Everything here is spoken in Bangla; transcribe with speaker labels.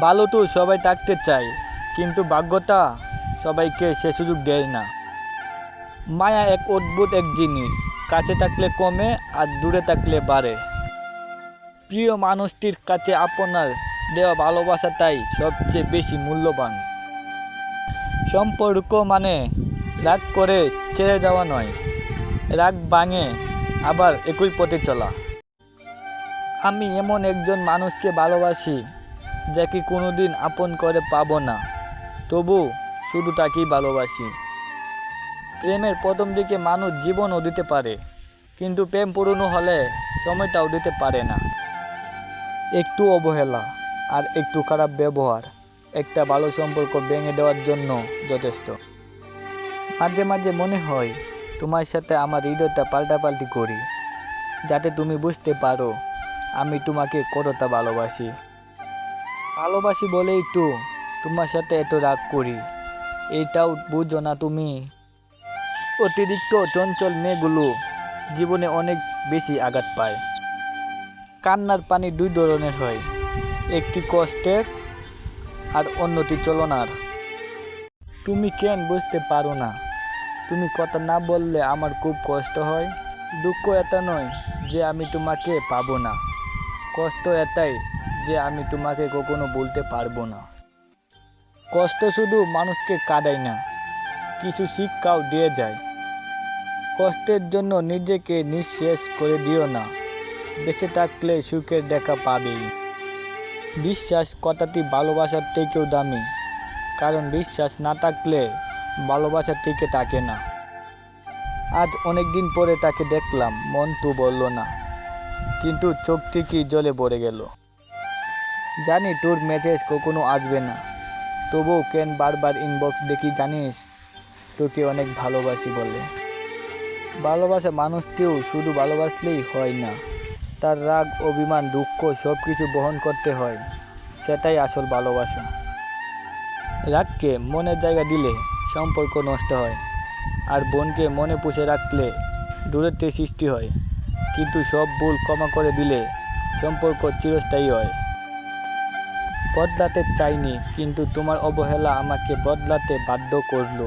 Speaker 1: ভালো তো সবাই থাকতে চায়, কিন্তু ভাগ্যটা সবাইকে সে সুযোগ দেয় না। মায়া এক অদ্ভুত এক জিনিস, কাছে থাকলে কমে আর দূরে থাকলে বাড়ে। প্রিয় মানুষটির কাছে আপনার দেওয়া ভালোবাসাটাই সবচেয়ে বেশি মূল্যবান। সম্পর্ক মানে রাগ করে ছেড়ে যাওয়া নয়, রাগ ভাঙে আবার একই পথে চলা। আমি এমন একজন মানুষকে ভালোবাসি যাকে কোনোদিন আপন করে পাবো না, তবু শুধু তাকেই ভালোবাসি। প্রেমের প্রথম দিকে মানুষ জীবনও দিতে পারে, কিন্তু প্রেম পুরনো হলে সময়টাও দিতে পারে না। একটু অবহেলা আর একটু খারাপ ব্যবহার একটা ভালো সম্পর্ক ভেঙে দেওয়ার জন্য যথেষ্ট। মাঝে মাঝে মনে হয় তোমার সাথে আমার হৃদয়টা পাল্টাপাল্টি করি, যাতে তুমি বুঝতে পারো আমি তোমাকে কতটা ভালোবাসি। ভালোবাসি বলেই তো তোমার সাথে এত রাগ করি, এইটাও বুঝো না তুমি? অতিরিক্ত চঞ্চল মেয়েগুলো জীবনে অনেক বেশি আঘাত পায়। কান্নার পানি দুই ধরনের হয়, একটি কষ্টের আর অন্যটি চলনার। তুমি কেন বুঝতে পারো না? তুমি কথা না বললে আমার খুব কষ্ট হয়। দুঃখ এটা নয় যে আমি তোমাকে পাবো না, কষ্ট এটাই যে আমি তোমাকে কখনো বলতে পারবো না। কষ্ট শুধু মানুষকে কাঁদায় না, কিছু শিক্ষাও দিয়ে যায়। কষ্টের জন্য নিজেকে নিঃশেষ করে দিও না, বেঁচে থাকলে সুখের দেখা পাবেই। বিশ্বাস কথাটি ভালোবাসার থেকেও দামি, কারণ বিশ্বাস না থাকলে ভালোবাসা টিকে থাকে না। আজ অনেক দিন পরে তাকে দেখলাম, মন তো বলল না, কিন্তু চোখ ঠিকই জলে ভরে গেল। জানি তোর মেসেজ কখনো আসবে না, তবুও কেন বারবার ইনবক্স দেখি জানিস? তোকে অনেক ভালোবাসি বলে। ভালোবাসা মানুষটিও শুধু ভালোবাসলেই হয় না, তার রাগ অভিমান দুঃখ সব কিছু বহন করতে হয়, সেটাই আসল ভালোবাসা। রাগকে মনের জায়গা দিলে সম্পর্ক নষ্ট হয়, আর বোনকে মনে পুষে রাখলে দূরত্ব সৃষ্টি হয়। কিন্তু সব ভুল ক্ষমা করে দিলে সম্পর্ক চিরস্থায়ী হয়। বদলাতে চাইনি, কিন্তু তোমার অবহেলা আমাকে বদলাতে বাধ্য করলো।